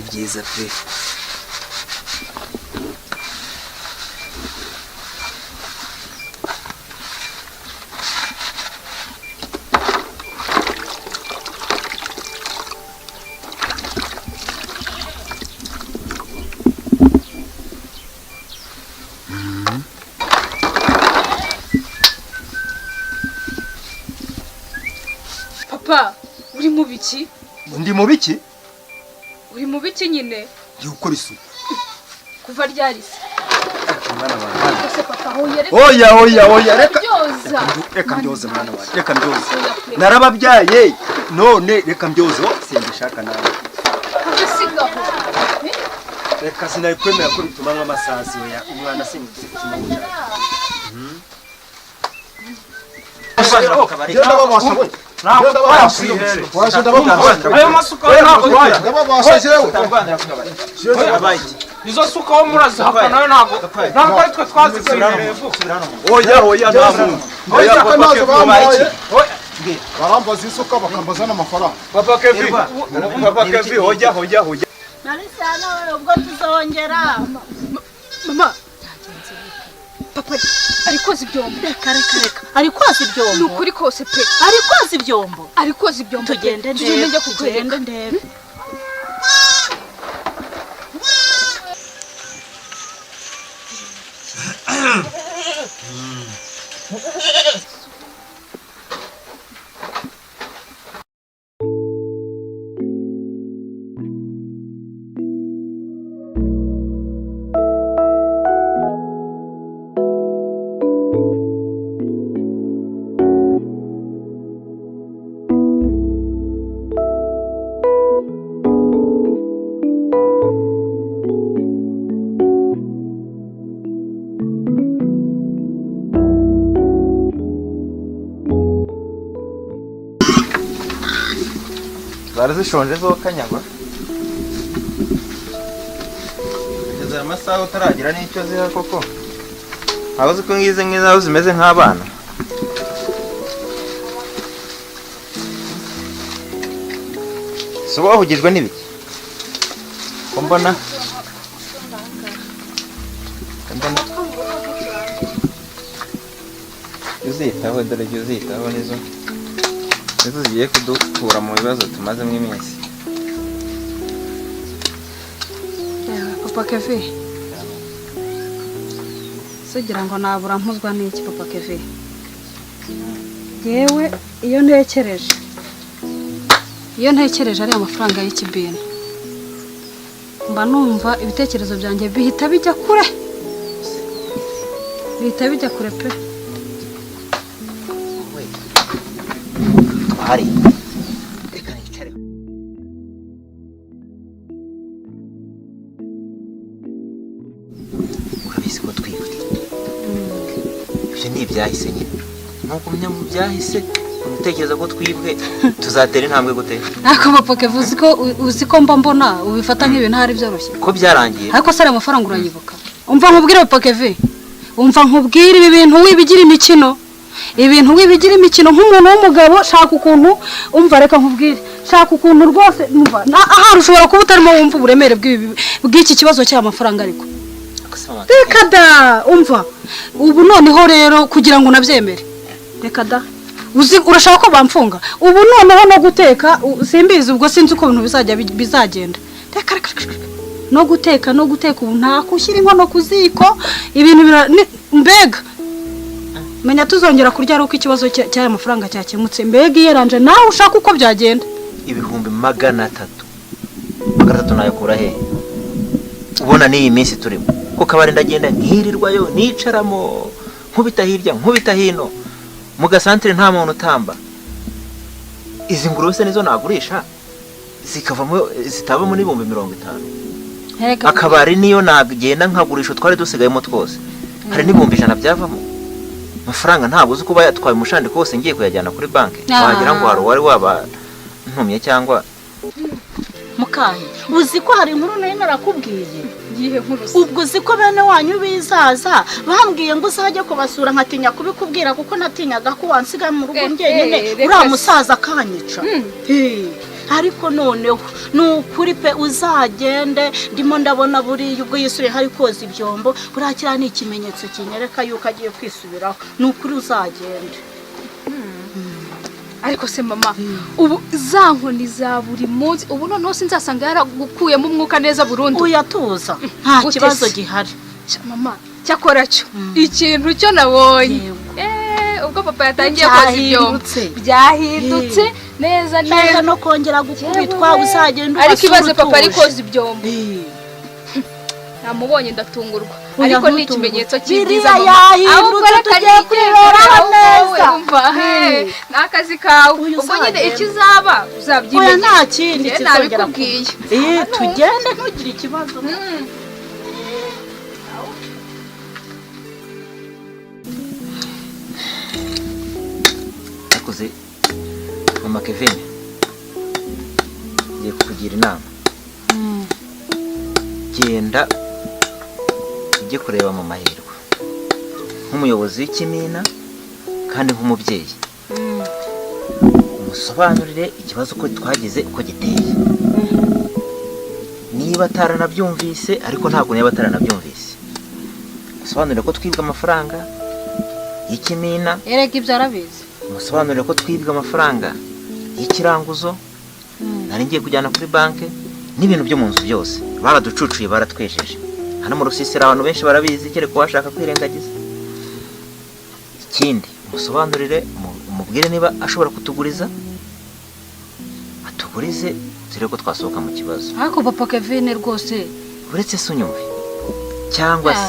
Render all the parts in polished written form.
byiza pe. Papa, uri mu biki? Ndi mu biki? Uri mu biki nyine? Ndi gukora isuku. Kuva ryari se? Mwana wanjye. Ese papa hoyere. Oya reka. Byoza. Reka mbyoze mwana wanjye. Reka mbyoze. Narababyaye. None reka mbyoze. Simbishaka nawe. Kusigaho. Reka sinayikwemera ko bitumanywa amasazi ya umwana simukimuja. Ayo masuka izo suka wo murazihaka nayo ntabwo ari twe twazikwiye. Oya nta muntu. barambaza isuka bakambaza n'amafaranga. Papa Kevi hoja. Narisana ubwo tuzongera. Mama. Papa ari koza ibyombo. Reka. Ari koza ibyombo. Nukuri kose pe. Ari koza ibyombo. Ari koza ibyombo. Tugende njye kukwereka. Tugende ndebe. Zari zishonje zo kanyagwa. Kugeza amasaha utaragira n'icyo ziha koko. Abazi ko ngize nk'izaho zimeze nk'abana. Soba hugijwe n'ibiki? Ko mbona uzitaho dore uzitaho nizo zigiye kudukura mu bibazo tumazemo iminsi. Papa Kevi. Sugira ngo nabura mpuzwa n'iki Papa Kevi. Yewe iyo ntekereje ari amafaranga y'ikibina. Mba numva ibitekerezo byanjye bihita bijya kure. Pe. Hari. Reka nicare. Urabizi ko twibwe. Ibyo ni ibyahise nyine. Nuko umenya mu byahise umutekereza ko twibwe tuzatera intambwe gute? Ako Papa Kevi uzi ko mba mbona ubifata nk'ibintu hari byoroshye. Ko byarangiye. Ariko sare amafaranga uranyibuka. Umva nkubwire Papa Kevi. Ibi bintu wibigira imikino. Ibintu wibigira imikino nk'umuntu w'umugabo shaka ukuntu umva reka nkubwire shaka ukuntu rwose umva aha ushobora kuba utarimo wumva uburemere bw'iki kibazo cy'amafaranga ariko reka da umva ubu noneho rero kugira ngo nabyemere reka da urashaka ko bamfunga ubu noneho no guteka simbizi ubwo sinzi uko ibintu bizagenda reka no guteka ubu nta kushyira inkono ku ziko ibintu mbega menya tuzongera kurya ari uko ikibazo cy'aya mafaranga cyakemutse mbega iyeranje nawe ushaka uko byagenda. Ibihumbi 300 nayakura he? Ubona n'iyi minsi turimo ko kabari ndagenda nkirirwayo nicaramo nkubita hirya nkubita hino mu gasantere nta muntu utamba. Izi ngurube se nizo nagurisha zikavamo zitabamo n'ibihumbi 50. Akabari niyo nagenda nkagurisha twari dusigayemo twose hari n'ibihumbi 100 byavamo. Amafaranga ntabwo uzi kuba yatwaye umushandi kose ngiye kuyajyana kuri banki. Wagira ngo hari wari waba ntumye cyangwa Mukaye uzi ko hari inkuru nayo narakubwiye. Yihe nkuru? Ubwo uzi ko bene wanyu bizaza bambwiye ngo uzajye kubasura nkatinya kubikubwira kuko natinyaga ko wansiga mu rugo njyenyine uriya musaza akanyica. ariko noneho nukuri pe uzagende ndimo ndabona buriya ubwo yisubiye hari koza ibyombo burakira ni ikimenyetso kinyereka yuko agiye kwisubiraho nukuri uzagende. ariko se mama ubu za nkoni za buri munsi ubu noneho sinzasanga yaragukuyemo umwuka neza burundu. Uyatuza nta kibazo gihari mama cyakora cyo ikintu cyo nabonye ubwo papa yatangiye koza ibyombo byahindutse neza neza no kongera gukubitwa uzagenda ariko ibaze papa ari koza ibyombo namubonye ndatungurwa ariko ni ikimenyetso cyiza ahubwo tugiye kwibera neza n'akazi kawe ubwo nyine ikizaba uzabyimenya nta kindi kizongera kubwiye tugende ntugire ikibazo. akoze mama Kevin ngiye kukugira inama genda ujye kureba mu mahirwe nk'umuyobozi w'ikimina kandi nk'umubyeyi umusobanurire ikibazo ko twagize uko giteye niba ataranabyumvise ariko ntabwo niba ataranabyumvise umusobanurire ko twibwa amafaranga y'ikimina erega ibyo arabizi umusobanurire ko twibwa amafaranga y'ikiranguzo nari ngiye kujyana kuri banki n'ibintu byo mu nzu byose baraducucuye baratwejeje hano mu Rusisiro abantu benshi barabizi kereka washaka kwirengagiza. Ikindi umusobanurire umubwire niba ashobora kutuguriza atugurize turi ko twasohoka mu kibazo. ariko papa Kevin rwose uretse se unyumve cyangwa se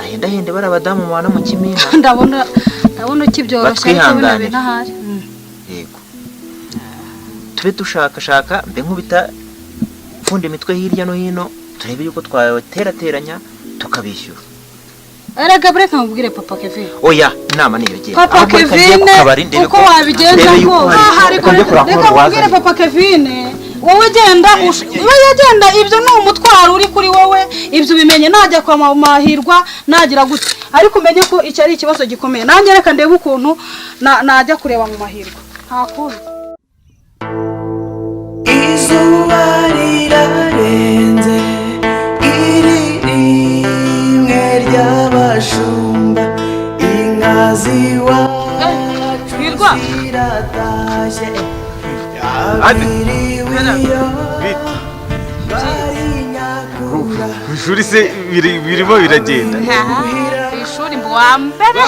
ahenda bari abadamu mubana mu kimina ndabona ukibyoroshye ariko bino bintu ahari yego tube dushakashaka mbe nkubita pfunda imitwe hirya no hino turebe yuko twaterateranya tukabishyura. erega bureka nkubwire papa Kevin oya inama niyo giye papa Kevin uko wabigenza ngo ariko reka nkubwire papa Kevin wowe genda ibyo ni umutwaro uri kuri wowe ibyo bimenye najya kwa mahirwa nagira gute ariko umenye ko icyo ari ikibazo gikomeye nanjye reka ndebe ukuntu najya kureba mu mahirwa ntakuri. izuba rirarenze rimwe ry'abashumba inka ziwacu ziratashye ishuri se birimo biragenda ishuri mbu wa mbere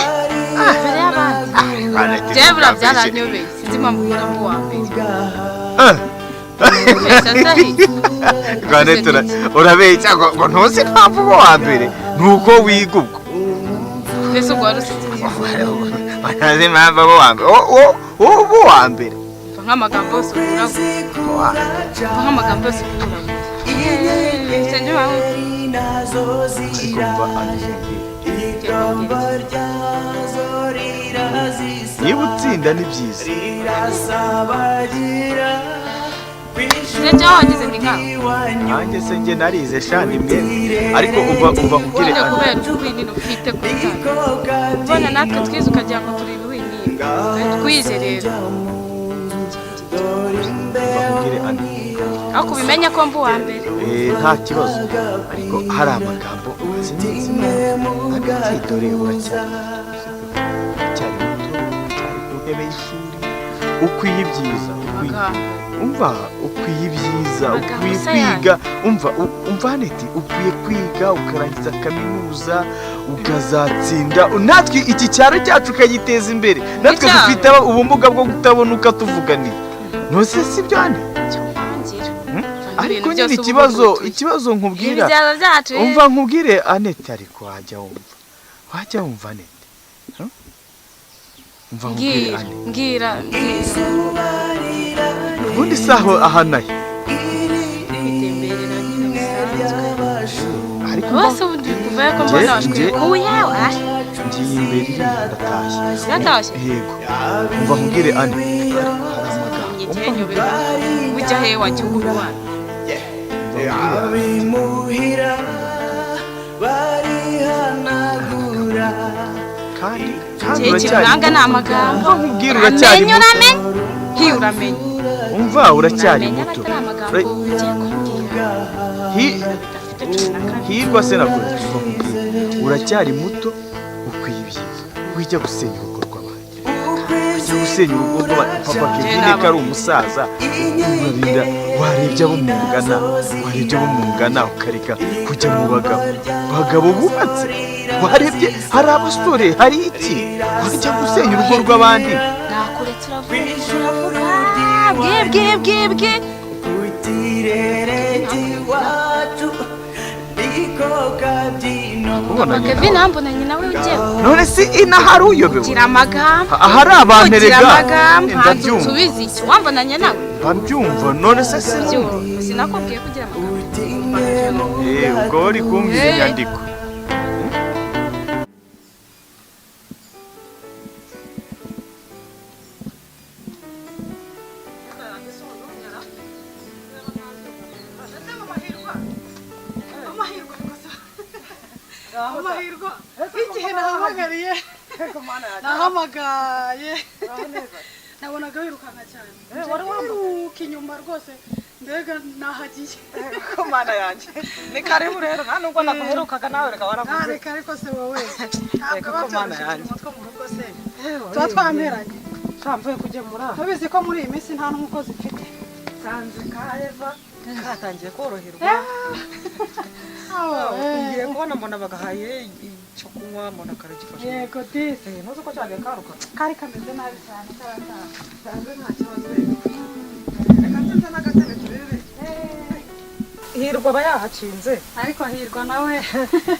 mbere y'abandi jewe bura byaranyobeye sinzi impamvu mbura mbu wa mbere Rwanetura urabeshya ngo ntuzi impamvu uba wa mbere nuko wiga ubwo mbese ubwo wari usitse banazi impamvu aba wa mbere uba uwa mbere nk'amagambo yose uragura nk'amagambo yose uragura senge wawe niba utsinda ni byiza senge wagize ndi nka nanjye se njye narize shandi imwe ariko uva kugire ane kubera ubwinini ufite kutana ubona natwe twize ukagira ngo turi ibinini twize rero aho kubimenya ko mbu wa mbere nta kibazo ariko hari amagambo sinzi dore uracyari muto ku ntebe y'ishuri ukwiye ibyiza ukwiye ibyiza ukwiye kwiga umva neti ukwiye kwiga ukarangiza kaminuza ukazatsinda natwe iki cyaro cyacu ukagiteza imbere natwe dufite ubumuga bwo kutabona ukatuvuganira ntose si byane ariko nyine ikibazo nkubwira umva nkubwire Anete ariko wajya wumva Anete umva nkubwire Anete mbwira ubundi saho ahanaye kwitemberera nyine bisanzwe ariko bose ubundi kuvayo ko mbona washwe uyawe ngiye imbere yatashye yego umva nkubwire Anete ujya he wajya ububana abimuhira barihanagura kandi kiranga ni amagambo nkubwira uracyari muto uramenye umva uracyari muto hirwa se nakuze uracyari muto ukwiye ibyiza wijya gusenya urugo rw'abandi wijya gusenya urugo rw'abandi papa Kevin ko ari umusaza urarinda warebye abo mungana ukareka kujya mu bagabo bubatse warebye hari abasore hari iki wajya gusenya urugo rw'abandi nakuretse uravuga bwe Kevin ambonanye nawe ugiye none si ina hari uyobewe gira amagambo ahari abantu erega subiza iki wambonanye nawe mbyumva none se sinakubwiye kugira amagambo ubwo uri kumvira inyandiko amahirwe igihe nahamagariye nahamagaye nabonaga wirukanka cyane wari wambuka inyuma rwose mbega nahagiye ko mana yanjye ni karibu rero nta nubwo naguherukaga nawe reka waravuze reka ariko se wowe reka ko mana yanjye umutwe mu rugo se tuba twamperanye mvuye kugemura ubizi ko muri iyi minsi nta n'umukozi mfite sanze ka Eva katangiye koroherwa ngiye kubona mbona bagahaye icyo kunywa mbona karagifashe yego disi ntuzi ko cyane karuka kari kameze nabi cyane karataha sanze nta kibazo reka nziza n'agatebe turebe hirwa aba yahakinze ariko hirwa nawe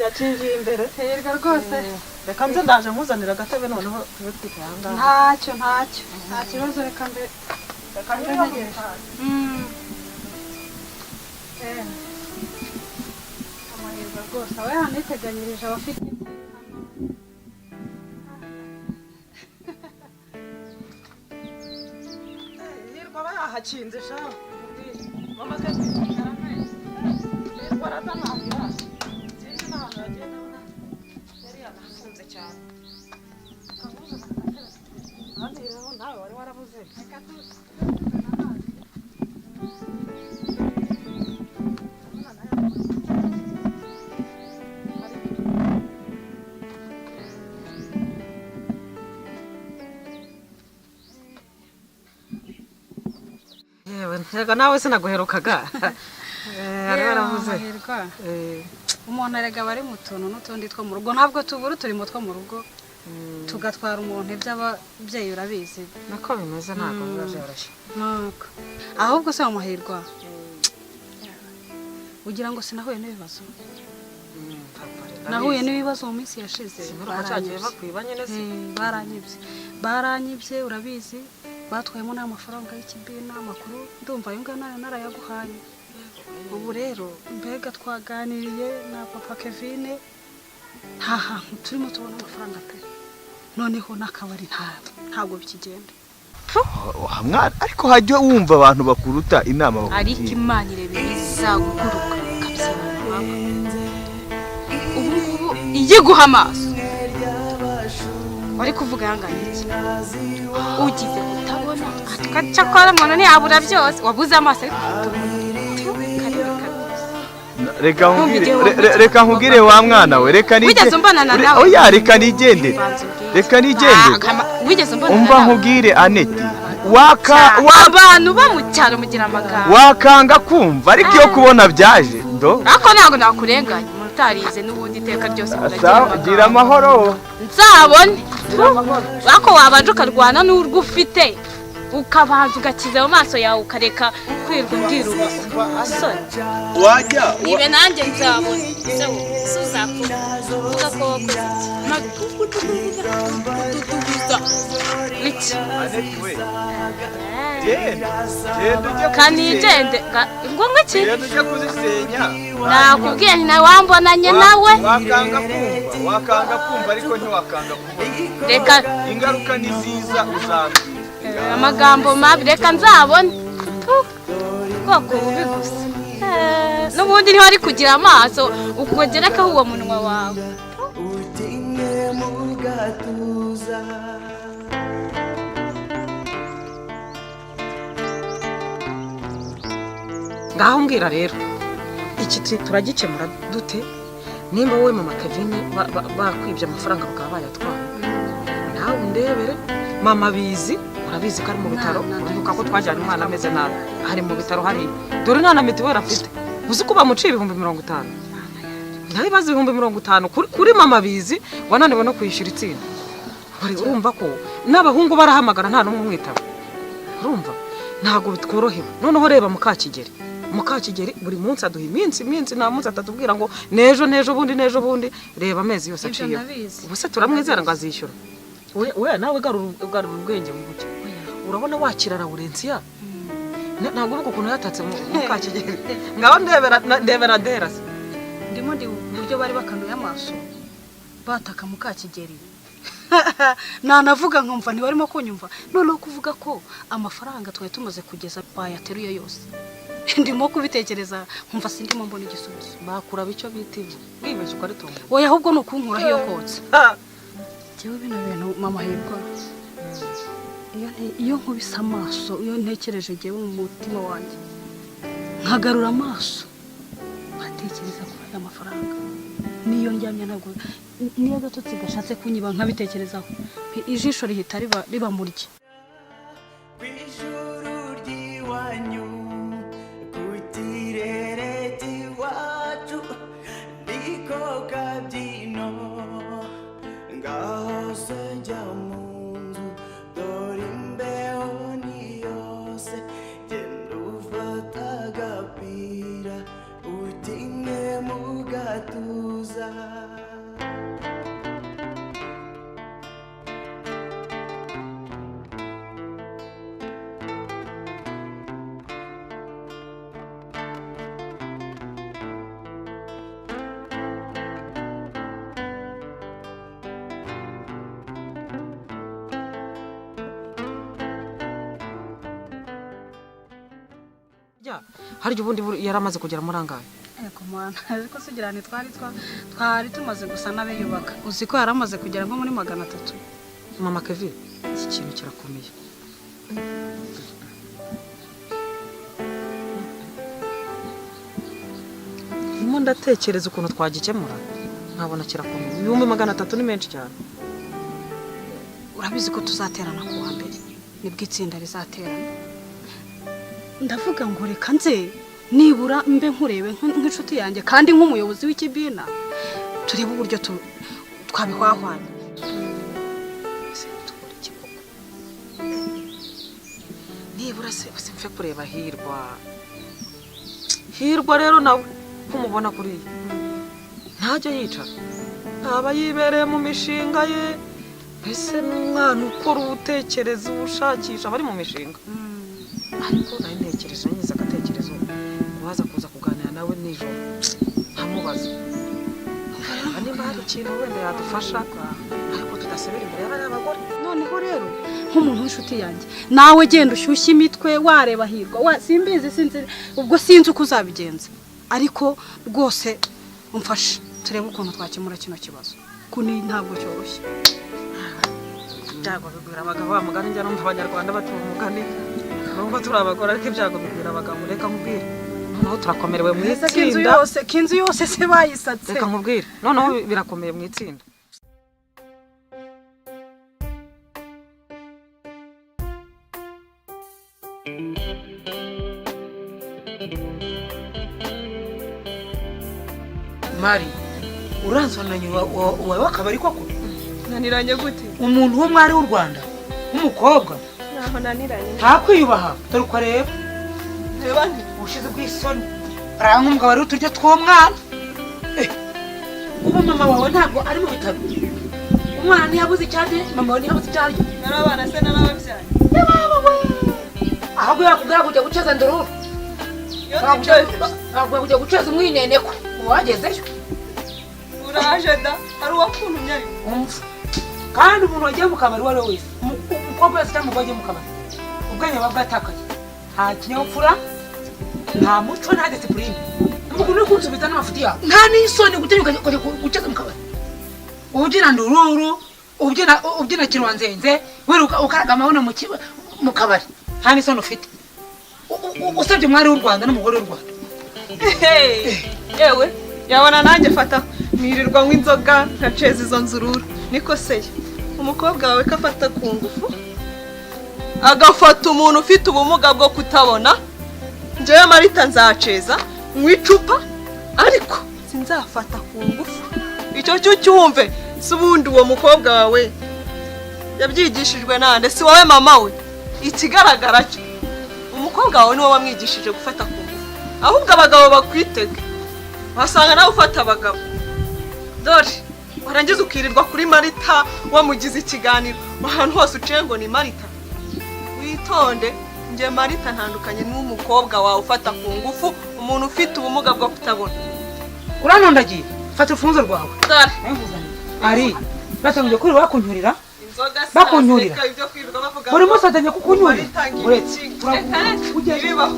yacinjiye imbere hirwa rwose reka nze ndaje nkuzanira agatebe noneho tube twicaye aha ngaha nta kibazo reka nze ntegereje amahirwe rwose aba yaniteganyirije abafite hirwa aba yahakinze sha mama Kevin hirwa aratanangira sinzi n'ahantu yagiye ndabona yari yanahafunze cyane kandi rero nawe wari warabuze Rega nawe sinaguherukaga ari waravuze umuntu arega bari mu tuntu n'utundi two mu rugo ntabwo tubura uturimo two mu rugo tugatwara umuntu iby'ababyeyi urabizi nako bimeze ntabwo biba byoroshye nuko ahubwo se amahirwe ugira ngo sinahuye n'ibibazo nahuye n'ibibazo mu minsi yashize baranyibye urabizi batwayemo n'amafaranga y'ikibina amakuru ndumva ayo ngana narayaguhaye ubu rero mbega twaganiriye na papa Kevin nta hantu turimo tubona amafaranga pe noneho n'akabari ntabwo bikigenda mwana ariko hajya wumva abantu bakuruta inama bakugira ariko Imana irebe izaguguruka kabyara ubu ngubu iyiguha amaso wari kuvuga yanganye iki ugize kutabona cyakora umuntu ntiyabura byose wabuze amaso reka nkubwire wa mwana we reka wigeze umbonana nawe oya reka nigendere umva nkubwire Aneti abantu bo mu cyaro mugira amagambo wakanga kumva ariko iyo kubona byaje ndo ariko ntabwo nakurenganya umuntu utarize n'ubundi iteka ryose gira amahoro nzabone ariko wabanje ukarwana n'urwo ufite ukabanza ugakiza mu maso yawe ukareka kwirwa umbwira ubusa wajya nibe nanjye nzabona uzakora uvuga ko kanigende ngombwa iki nakubwiye ni nawe wambonanye nawe wakanga kumva ariko ntiwakanga kubona reka ingaruka ni nziza uzambwira amagambo mabi reka nzabone ubwoko bubi gusa n'ubundi ntiwari kugira amaso ukogerekaho uwo munwa wawe gatuza. Ngaho mbwira rero iki turagikemura dute nimba wowe mama Kevin bakwibye amafaranga bakaba bayatwara nawe ndebere mama bizi urabizi ko ari mu bitaro uribuka ko twajyanye umwana ameze nabi hari mu bitaro hari dore nta na mitiweli afite uzi ko bamuciye 50,000 nawe bazi 50,000 kuri mama bizi wananiwe no kwishyura itsinda urumva ko n'abahungu barahamagara nta n'umwe umwitaba urumva ntago bitworohewe noneho reba Mukakigeri buri munsi aduha iminsi nta munsi atatubwira ngo nejo bundi reba amezi yose aciye ubuse turamwizera ngo azishyura we nawe garura ubwenge mu buke urabona wakira Laurentia ntabwo uvuga ukuntu yatatse Mukakigeri ngaho ndebera derase ndimo ndi uburyo bari bakanuye amaso bataka Mukakigeri nanavuga nkumva ntibarimo kunyumva noneho kuvuga ko amafaranga twari tumaze kugeza bayateruye yose ndimo kubitekereza nkumva sindimo mbona igisubizo bakura bico bitivu bwibeshye ko ari tongo oya ahubwo no kunkura hiyo kotse jewe bino bintu mama Hirwa iyo nkubisa amaso iyo ntekereje jewe mu mutima wanjye nkagarura amaso nkatekereza kuri aya mafaranga niyo njyamye ntabwo niyo gatotsi gashatse kunyiba nkabitekerezaho ijisho rihita riba murye Kwijuru ry'iwanyu kutirere tiwacu niko kabyino ngaho se njya mu nzu dore imbeho ni yose genda ufata agapira utinye mu gatuza. haryo ubundi yaramaze kugera muri angahe eko mwana ariko sigirane twari tumaze gusa n'abiyubaka uzi ko yaramaze kugera nko muri 300 mama Kevin iki kintu kirakomeye ndimo ndatekereza ukuntu twagikemura nkabona kirakomeye 300 ni menshi cyane urabizi ko tuzaterana ku wa mbere nibwo itsinda rizaterana ndavuga ngo reka nze nibura mbe nkurebe nk'inshuti yanjye kandi nk'umuyobozi w'ikibina turebe uburyo twabihwahwanya nibura se mfe kureba Hirwa rero nawe kumubona kuriya ntajya yicara aba yibereye mu mishinga ye mbese n'umwana ukora ubutekereza ubushakisha bari mu mishinga ariko nayo ntekereje nyiza agatekerezo waza kuza kuganira nawe nijoro nkamubaza niba hari ikintu wenda yadufasha ariko tudasebera imbere y'abagore noneho rero nk'umuntu w'inshuti yanjye nawe genda ushyushye imitwe wareba Hirwa simbizi ubwo sinzi uko uzabigenza ariko rwose umfashe turebe ukuntu twakemura kino kibazo kuni ntabwo cyoroshye byago bigwira abagabo bamugana njya numva abanyarwanda batuye umugani nubwo turi abagore ariko ibyago bigwira abagabo reka nkubwire noneho turakomerewe mu itsinda kinzu yose se bayisatse reka nkubwire noneho birakomeye mu itsinda Mari uranzonanye wawe akabari koko naniranye gute umuntu wo mwari w'u Rwanda umukobwa naho naniranye ntakwiyubaha dore uko reba reba ushize bw'isoni aranga umugabo ari uturyo tw'umwana ubu mama wawe ntabwo ari mu bitaro umwana ntiyabuze icyarye mama wawe ntiyabuze icyarye narabana se narababyaye ahubwo yakubwira kujya guceza ndororo ahubwo kujya guceza umwineneko wagezeyo uraje da ari uwakuntumye ariko umva kandi umuntu wagiye mu kabari uwo ari we wese umukobwa wese cyangwa umugore wagiye mu kabari ubwenge buba bwatakaye nta kinyabupfura nta muco nta disipurine umuntu uri kunsubiza n'amafuti yawe nta n'isoni gutinya ukajya guceza mu kabari ugira ndururu ubyina kirwanzenze wiruka ukaraga amabuno mu kabari nta n'isoni ufite usabye umwari w'u Rwanda n'umugore w'u Rwanda. Yewe yabona nanjye fata mirirwa nk'inzoga nkaceza izo nzururu niko seye umukobwa wawe ko afata ku ngufu agafata umuntu ufite ubumuga bwo kutabona njyewe Marita nzaceza nk'icupa ariko sinzafata ku ngufu icyo cyo cyumve si ubundi uwo mukobwa wawe yabyigishijwe nande si wowe mama we ikigaragara cyo umukobwa wawe niwe wamwigishije gufata ku ngufu ahubwo abagabo bakwitega wasanga nawe ufata abagabo dore warangiza ukirirwa kuri Marita wamugize ikiganiro ahantu hose uciye ngo ni Marita witonde nje Marita ntandukanye n'umukobwa wawe ufata ku ngufu umuntu ufite ubumuga bwo kutabona uranondagiye fata urufunzo rwawe dore ari batangiye kuri bakunyurira bakunyurira buri munsi atanye kukunyurira uretse bibaho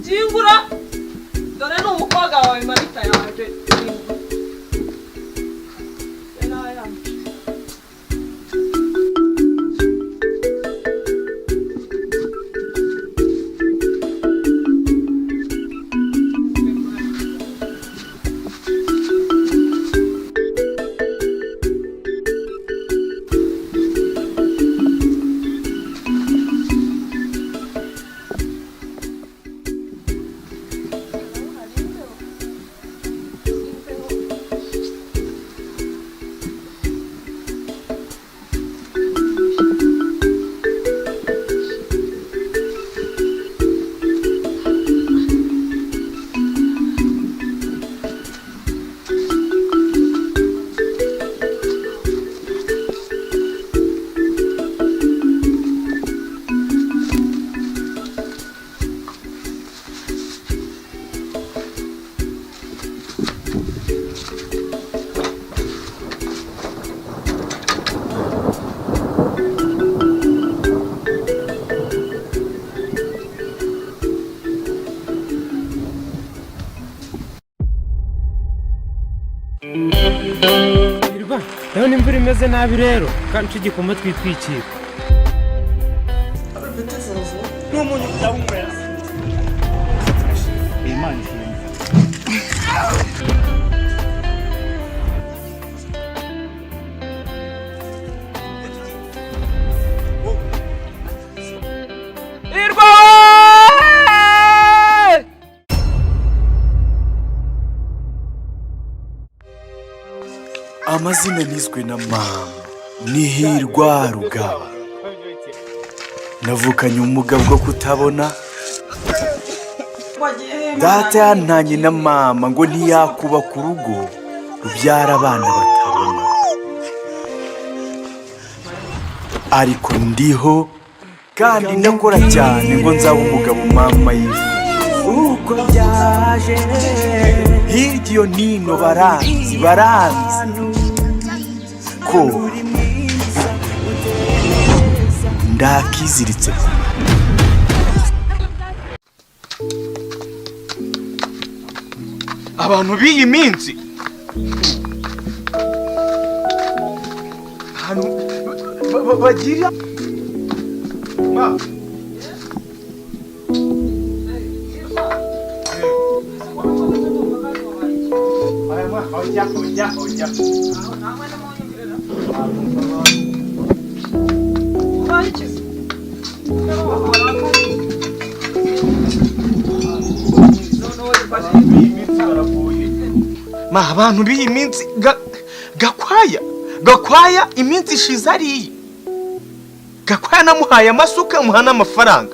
Jingura dore ni umukobwa wawe Marita yaje Ndabona imvura imeze nabi rero kandi tugikoma twitwikira n'umunyu ndawumwera Imana ishimwe amazina nizwe na mama ni Hirwa Rugaba navukanye ubumuga bwo kutabona data yantanye na mama ngo ntiyakubaka urugo rubyara abana batabona ariko ndiho kandi ndakora cyane ngo nzaba umugabo mama yifuza uko byaje hirya iyo nino baranzi ko ndakiziritse abantu b'iyi minsi bagira abantu b'iyi minsi gakwaya iminsi ishize ariye gakwaya namuhaye amasuka muha n'amafaranga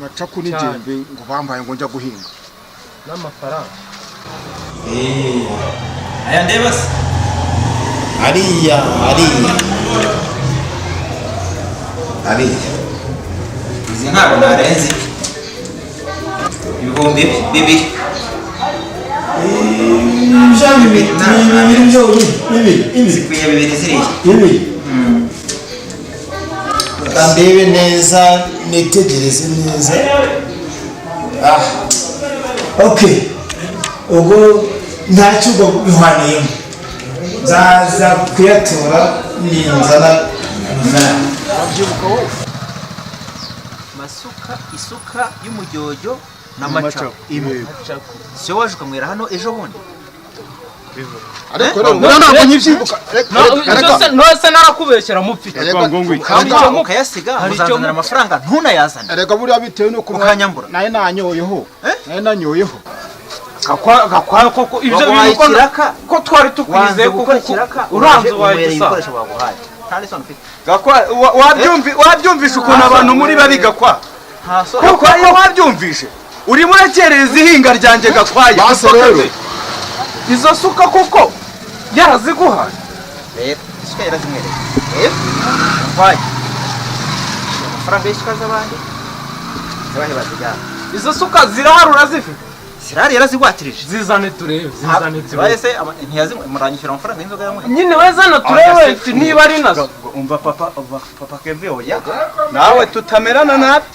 macaku n'igembe ngo bambaye ngo njya guhinga n'amafaranga aya ndeba se ariya izi ntabwo narenze ibihumbi bibiri zikwiye bibiri ziriya ndebe neza nitegereze neza okay ubwo ntacyo ubwo bihwaniyemo nzaza kuyatora ninzana masuka isuka y'umujyojyo n'amacaku siyo waje ukamwera hano ejo bundi ariko ntabwo nyibyibuka ntose narakubeshyera mupfite ukayasiga muzanzanira amafaranga ntunayazane erega buriya bitewe nuko ukanyambura naye nanyoyeho gakwaye koko ibyo bintu ko twari tukwizeye kuko uranze wayigisa wabyumvishe ukuntu abantu muri bari gakwa gakwaye wabyumvishe urimo urakereza ihinga ryanjye gakwaye base rero izo suka koko yaraziguha rero isuka yarazimwereye gakwaye amafaranga y'isuka z'abandi zabahe bazijyana izo suka zirahari urazifite sirari yarazigwatirije zizane turebe baye se ntiyazimuranyishyura amafaranga y'inzoga yanyweye nyine wezana turebe niba ari nazo umva papa Kevin oya nawe tutamerana nabi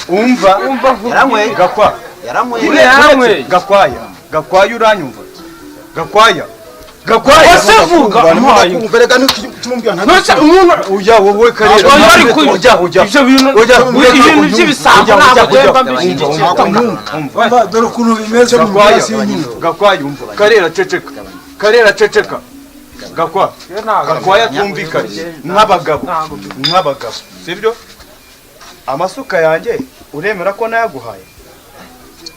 umva yaranyweye yaranyweye gakwaya uranyumva gakwaya wasevuga umberega ntumubwira nta nose umuntu ujya wowe karera ibintu by'ibisambo ntabwo gwemba umva dore ukuntu bimeze mu byasi gakwaya umva karera ceceka gakwaya twumvikanye nk'abagabo sibyo amasuka yanjye uremera ko nayaguhaye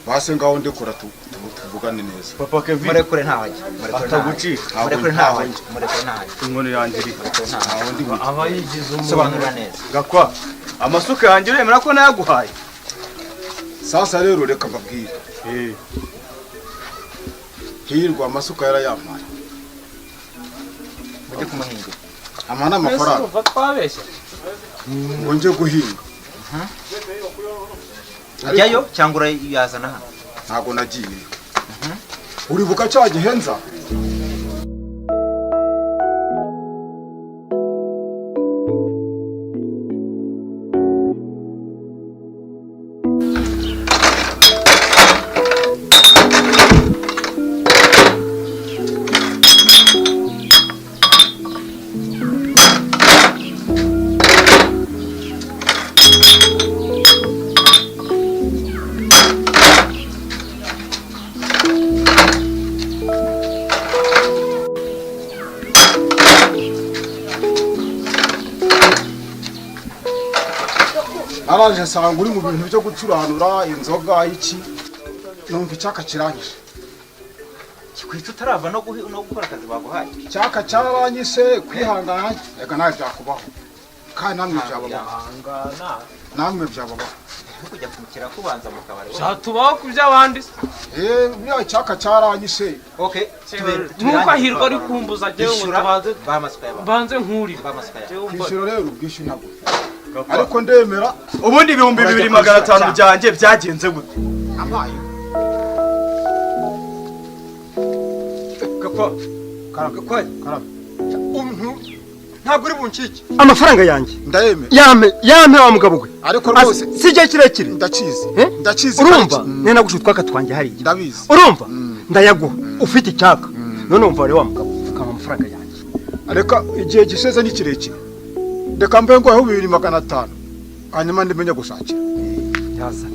base ngaho ndekura tuvugane neza papa Kevin murekure ntawajya atagucika murekure ntawajya inkono yanjye iri aba yigize umuntu sobanura neza gakwa amasuka yanjye uremera ko nayaguhaye sasa rero reka mbabwire hirwa amasuka yarayampaye mujye kumuhingira amana amafaranga twabeshya ngo njye guhinga ujyayo cyangwa urayazana hano ntabwo nagiye uribuka cya gihenza araje asanga uri mu bintu byo gucuranura inzoga iki numva icyaka kirangije kikwita utarava no gukora akazi baguhaye icyaka cyaranyise kwihangana reka nawe byakubaho kandi namwe byababaho kujya kumukira kubanza mu kabari cyatubaho ku by'abandi buriya icyaka cyaranyise okay nuko ahirwa ari kumbuza agiye ngo banze nkuri kwishyura rero ubwishyura ntabwo ariko ndemera ubundi 2500 byanjye byagenze gute amaye gakwa ntabwo uri buncike amafaranga yanjye ndayemera yame wa mugabo we ariko rwose sije kirekire ndacizi urumva nena gushutwaka twanjye hari ndabizi urumva ndayaguha ufite icyaka none umva rero wa mugabo kama amafaranga yanjye areka igihe giseze ni kirekire ndeka mbe ngo 2500 hanyuma ndimenya gushakira yaza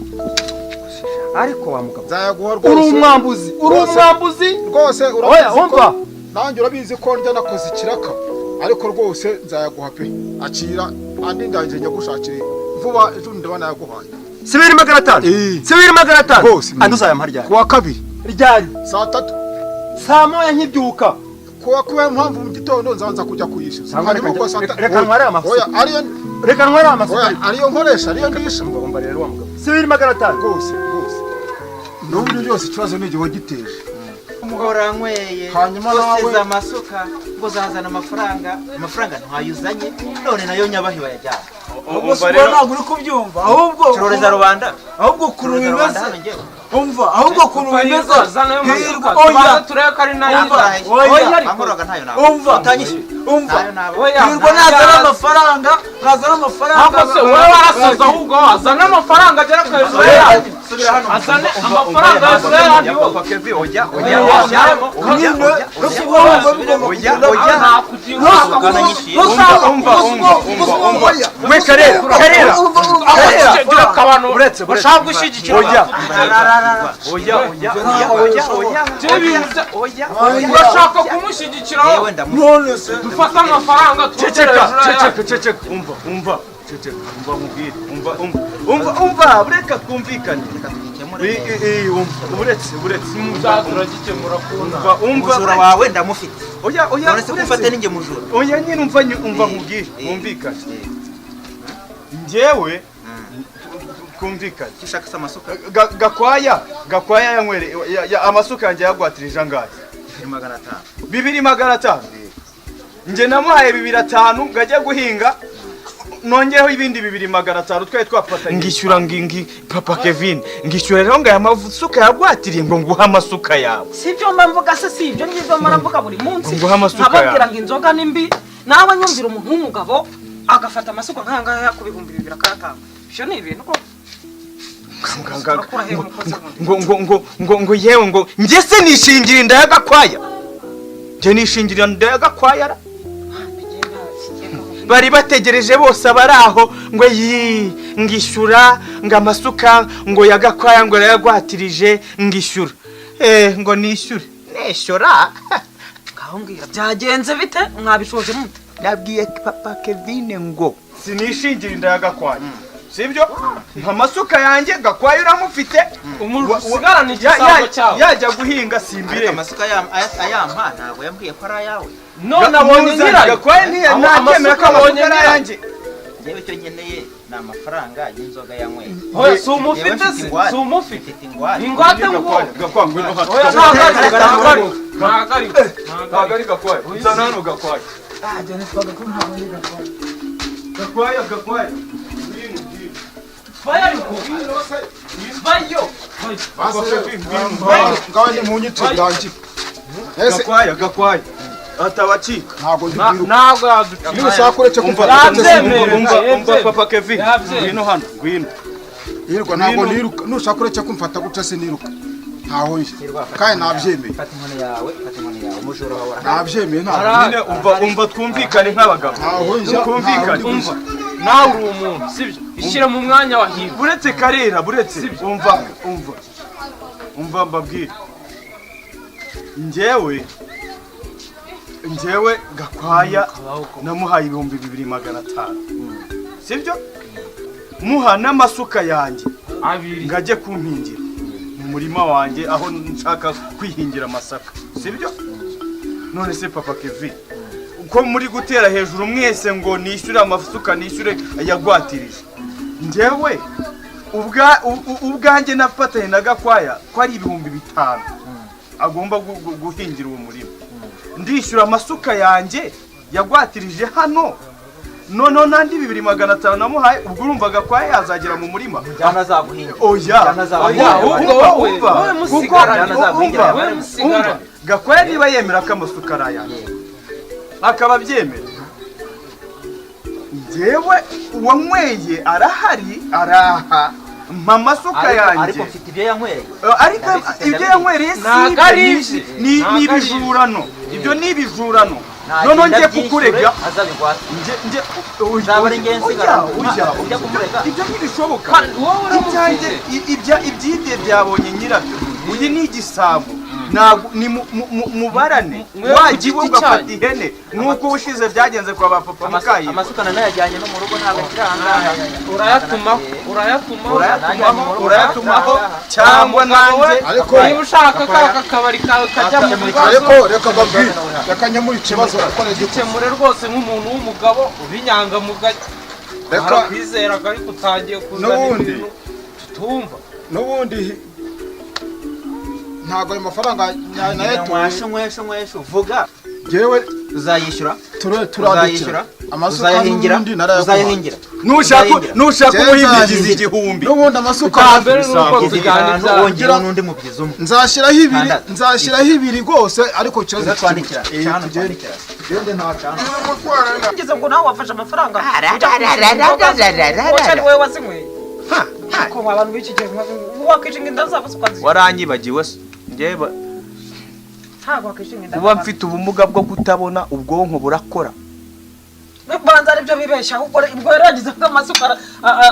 ariko wa mugabo zayaguha rwose uri umwambuzi rwose urumva nanjye urabizi ko ndya nakoze ikiraka ariko rwose nzayaguha pe akira andi ndangije nyagushakire vuba ejo ndabana yaguhaye 2500 rwose andi uzayamparya kuwa kabiri ryari saa 3 saa moya nkibyuka kuwa mpamvu mu gitondo nzanza kujya kuyishyuza reka ntware amafuso oya ariyo reka ntware amasuka ariyo nkoresha ariyo ndisha umva rero wa mugabo si biri 500 rwose n'ubu byose ikibazo ni igihe wagiteje uranyweye hanyuma nawe usize amasuka ngo zazana amafaranga ntwayuzanye none nayo nyabahi bayajyana ubwo ntabwo uri kubyumva ahubwo curoreza rubanda ahubwo kuru bimeze umva ahubwo kuru bimeze oya tureka ari nayo amoroga ntayo nawe umva hirwa nazana amafaranga ahubwo se wowe warasaza ahubwo azana amafaranga agera ku hejuru yawe azane amafaranga hejuru yawe papa Kevin oya we karera uretse bashaka gushyigikira urashaka kumushyigikira dufate amafaranga ceceka umva bureka twumvikane uretse turagikemura kuna umujura wawe ndamufite oya none se kumfate ninjye mujura oya nyine umva nkubwire mwumvikane njyewe twumvikane ushaka amasuka gakwaya yanywere amasuka yanjye yagwatirije angahe 2,500 njye namuhaye 2,500 ngajya guhinga nongeho ibindi 2,500 twari twafatanye ngishyura ngingi papa Kevin ngishyura rero ngaya amasuka yagwatiriye ngo nguha amasuka yawe sibyo mvuga se sibyo ngibyo mvuga buri munsi nguha amasuka yawe ababwira ngo inzoga nimbi nawe nyumvira umuntu w'umugabo agafata amasuka nkanga ku 2,000 akayatanga byo ni ibintu ko ngo yewe ngo njye se nishingira inda y'agakwaya njye nishingira inda y'agakwaya bari bategereje bose abari aho ngo ngishyura ngo amasuka ngo yagakwaya ngo yagwatirije ngishyura ngo nishyura kahongira byagenze bite mwabishoje mute nabwiye papa Kevin ngo sinishingira inda y'agakwaya sibyo amasuka yanjye gakwaya uramufite umusigarana igisabo cyawe yajya guhinga simbire amasuka ayampa ntabwo yambwiye ko ari ayawe none abonye nyirayo gakwaya ntiyanemera ko amasuka ari ayanjye njyewe icyo nkeneye ni amafaranga y'inzoga yanyweye oya si umufite si umufite ingwate gakwaya ngwino hano oya ntabwo ari gakwaya uzana hano gakwaya gakwaya ngaho ni mu nyito byanjye gakwaya atabacika ntabwo yaducika niba ushaka uretse umva papa Kevin ngwino hano hirwa ntabwo niruka nushaka uretse kumfata guca se niruka ntaho nje kandi nabyemeye umujura wawe nabyemeye umva twumvikane nk'abagabo twumvikane nawe uri umuntu sibyo ishyira mu mwanya wa hirwa buretse karera buretse umva mbabwire njyewe gakwaya namuhaye 2,500 sibyo muha n'amasuka yanjye ngajye kumpingira mu murima wanjye aho nshaka kwihingira amasaka sibyo none se papa Kevin uko muri gutera hejuru mwese ngo nishyure amasuka nishyure yagwatirije njyewe ubwanjye nafatanye na gakwaya ko ari 5,000 agomba guhingira uwo murima ndishyura amasuka yanjye yagwatirije hano none nandi 2,500 namuhaye ubwo urumvaga kwa yazagera mu murima cyana zaguhinga wowe musigara gakwaya niba yemera ko amasuka arayanye akaba byemera njyewe wanyweye arahari araha amasuka yanjye ariko mfite ibyo yanyweye ariko ibyo yanywereye si ni ibijurano ibyo ni ibijurano none ngiye kukurega ibyo ntibishoboka ibyibye byabonye nyirabyo uyu ni igisabo mubarane wagiwe ugafata ihene nk'uko ubushize byagenze kwa ba papa mukayi amasuka nanayajyanye no mu rugo ntabwo akiranga urayatumaho cyangwa nanjye niba ushaka ka kabari kawe kajya mu ariko reka babwire reka nyamuri ikibazo gikemure rwose nk'umuntu w'umugabo ubinyangamugaye reka kwizera ariko utangiye kuzana ibintu tutumva n'ubundi ntabwo ayo mafaranga nayo mwesho vuga jewe uzayishyura turadukira amasuka n'ubundi uzayahingira nushaka umuhingizi igihumbi n'ubundi amasuka mbere nuko tuganira wongera n'undi mubyizi umwe nzashiraho ibiri rwose ariko cyoze twandikira gende nta cyane ngeze ngo nawe wafashe amafaranga cyane wowe wazinyweye ko abantu b'iki gihe wakishinga inda zabo ukazi waranyibagiwe se njyewe ntabwo wakishinga inda kuba mfite ubumuga bwo kutabona ubwonko burakora banza aribyo bibeshya ahubwo ubwo yaragize nk'amasuka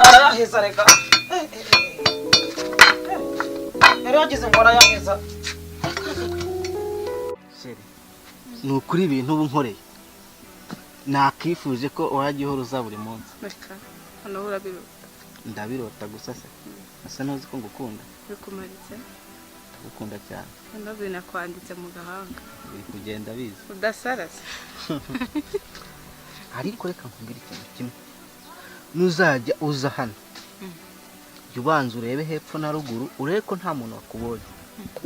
arayaheza reka yaragize ngo arayaheza ni ukuri ibintu ubu nkoreye nakifuje ko wajya uhora uza buri munsi hano urabirota ndabirota gusa se asa ntuzi ko ngukunda bikumaritse ndagukunda cyane ndabyo nakwanditse mu gahanga biri kugenda biza udasarase ariko reka nkubwire ikintu kimwe nuzajya uza hano jya ubanza urebe hepfo na ruguru urebe ko nta muntu wakubonye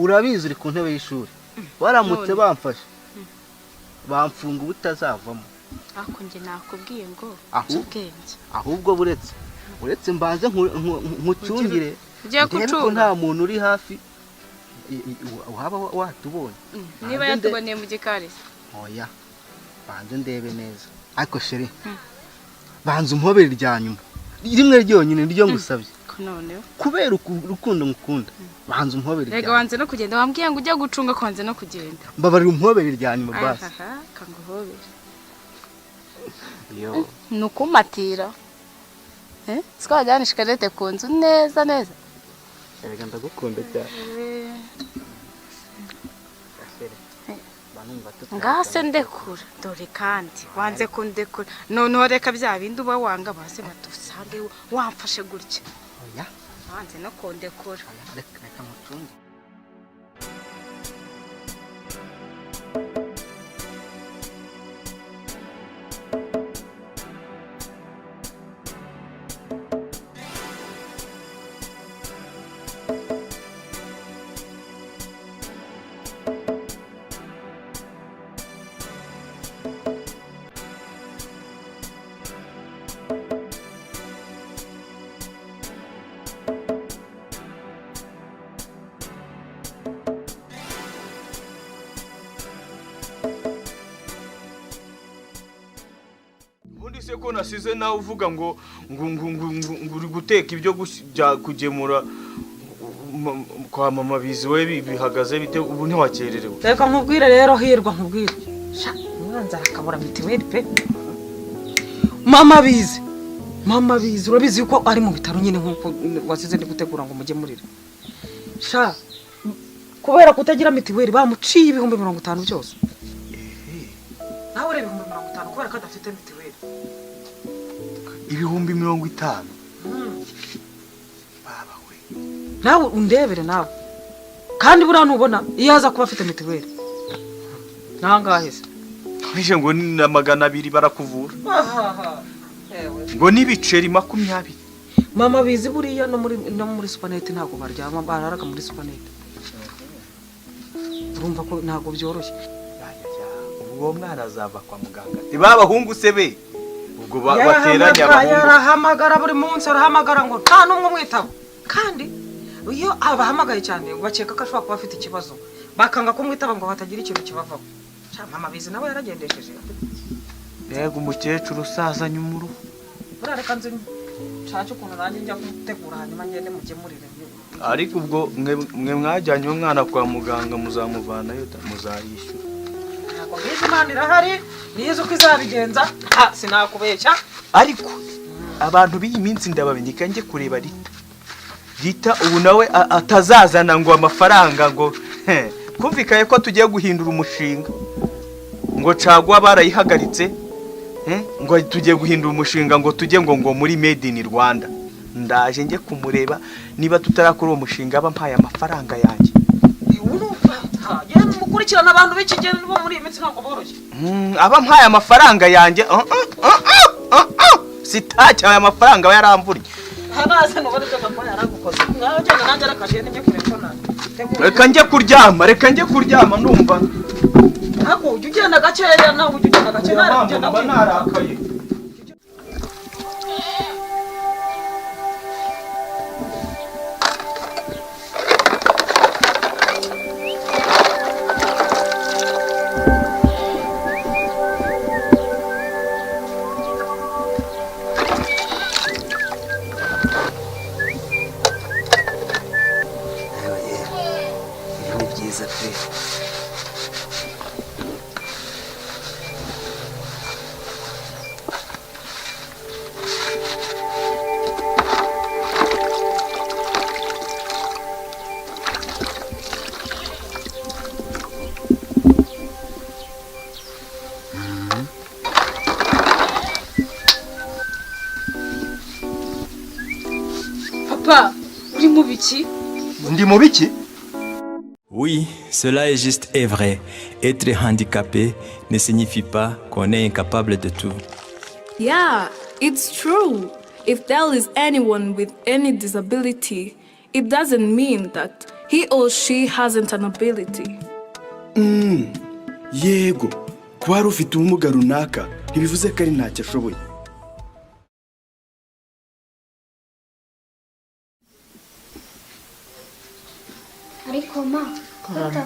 urabizi uri ku ntebe y'ishuri baramutse bamfashe bamfunga ubutazavamo ariko njye nakubwiye ngo ubwenge ahubwo uretse mbanze nkucungire ndebe ko nta muntu uri hafi waba watubonye niba yatuboneye mu gikarisi oya banze ndebe neza ariko sheri banze umpobere rya nyuma rimwe ryonyine niryo ngusabye kubera urukundo ngukunda banze umpobere rya rega wanze no kugenda wambwiye ngo ujya gucunga ko wanze no kugenda mbabarira umpobere rya nyuma basi kanguhobere yo nukumatira twajyana ishikarete ku nzu neza rega ndagukunda cyane ngase ndekura dore kandi wanze kundekura noneho reka bya bindi uba wanga base batusange wamfashe gutya oya wanze no kundekura reka mucunge se ko nasize nawe uvuga ngo uri guteka ibyo kugemura kwa mama bizi we bihagaze bite ubu ntiwakererewe reka nkubwire rero hirwa nkubwire mwanza akabura mitiweli pe mama bizi urabizi ko ari mu bitaro nyine nkuko wasize ndi gutegura ngo mugemurire sha kubera kutagira mitiweli bamuciye 50 byose nawe ure 50 kubera ko adafite mitiweli 50 baba we nawe undebere nawe kandi buriya ntubona iyo aza kuba afite mitiweli nangaheze bishe ngo ni 200 barakuvura ngo nibiceri 20 mama bizi buriya no muri supernet ntago baryama bararaga muri supernet urumva ko ntago byoroshye ubwo mwana azava kwa muganga ibabahungu sebe ubwo bateranya arahamagara buri munsi arahamagara ngo nta numwe mwitabo kandi iyo abahamagaye cyane bakeka ko ashobora kuba afite ikibazo bakanga kumwitaba ngo hatagira ikintu kibavaho mama bizi nawe yaragendesheje yego umukecuru usazanye umuru burareka nzi nshake ukuntu nanjye njya gutegura hanyuma ngende mugemurire ariko ubwo mwe mwajyanye umwana kwa muganga muzamuvanayo muzayishyura ntabwo bizi imana irahari niyizi uko izabigenza sinakubeshya ariko abantu b'iyi minsi ndabamenyeka njye kureba Rita ubu nawe atazazana ngo amafaranga ngo kumvikaye ko tugiye guhindura umushinga ngo cagwa barayihagaritse ngo tugiye guhindura umushinga ngo tujye ngo muri made in Rwanda ndaje njye kumureba niba tutarakora uwo mushinga bampaye amafaranga yanjye mukurikirana abantu b'ikigeni bo muri iyi minsi ntabwo boroshye abampaye amafaranga yanjye sitacyo aya mafaranga aba yaramvunye. hanaze nubone cyo papa yaragukoze ngaho cyane nanjye arakashiye n'inyo kurepona reka njye kuryama ndumva ako ujye ugenda gakeya nawe ujye ugenda gakeya ugenda narakaye. Papa, uri mu biki? Ndi mu biki? Oui, cela est juste et vrai. Être handicapé ne signifie pas qu'on est incapable de tout. Yeah, it's true. If there is anyone with any disability, it doesn't mean that he or she hasn't an ability. Yego, kuba ari ufite ubumuga runaka ntibivuze ko ari ntacyo ashoboye. Ariko ma utavuga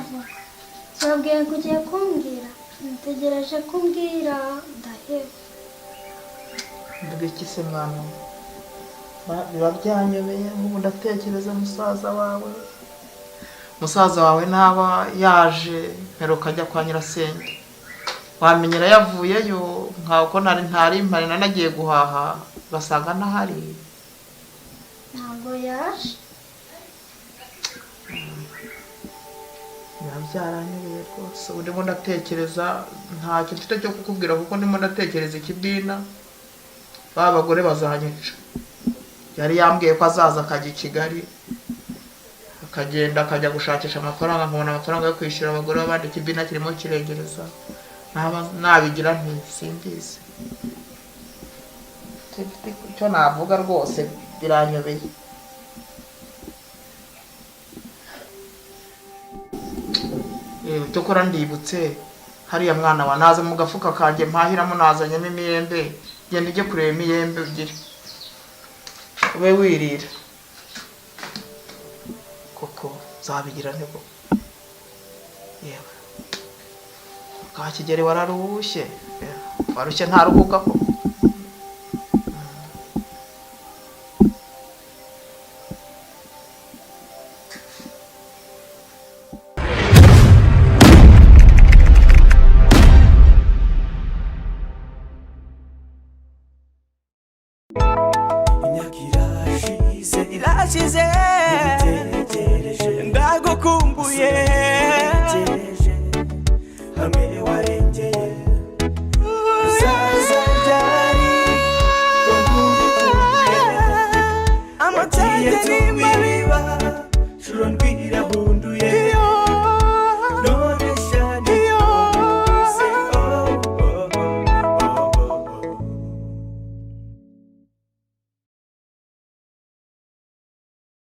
wabwiye ko ugiye kumbwira ntegereje kumbwira ndaheba mvuga iki se mwana biba byanyobeye nk'ubu ndatekereza musaza wawe ntaba yaje mperuka ajya kwa nyirasenge wamenyera yavuyeyo nkaho ko ntari mpari nanagiye guhaha basanga ntahari ntabwo yaje byaranyobeye rwose ubu ndimo ndatekereza ntacyo mfite cyo kukubwira kuko ndimo ndatekereza ikibina ba bagore bazanyica yari yambwiye ko azaza akajya i Kigali akagenda akajya gushakisha amafaranga nkabona amafaranga yo kwishyura abagore b'abandi ikibina kirimo kiregereza nabigira simbizi icyo navuga rwose biranyobeye cyokora ndibutse hariya mwana wa naza mu gafuka kanjye mpahiramo nazanyemo imiyembe genda ujye kureba imiyembe ugire ube wirira koko zabigira ntego yewe ka Kigeli wararuhushye warushye ntaruhuka ko irashize ndagukumbuye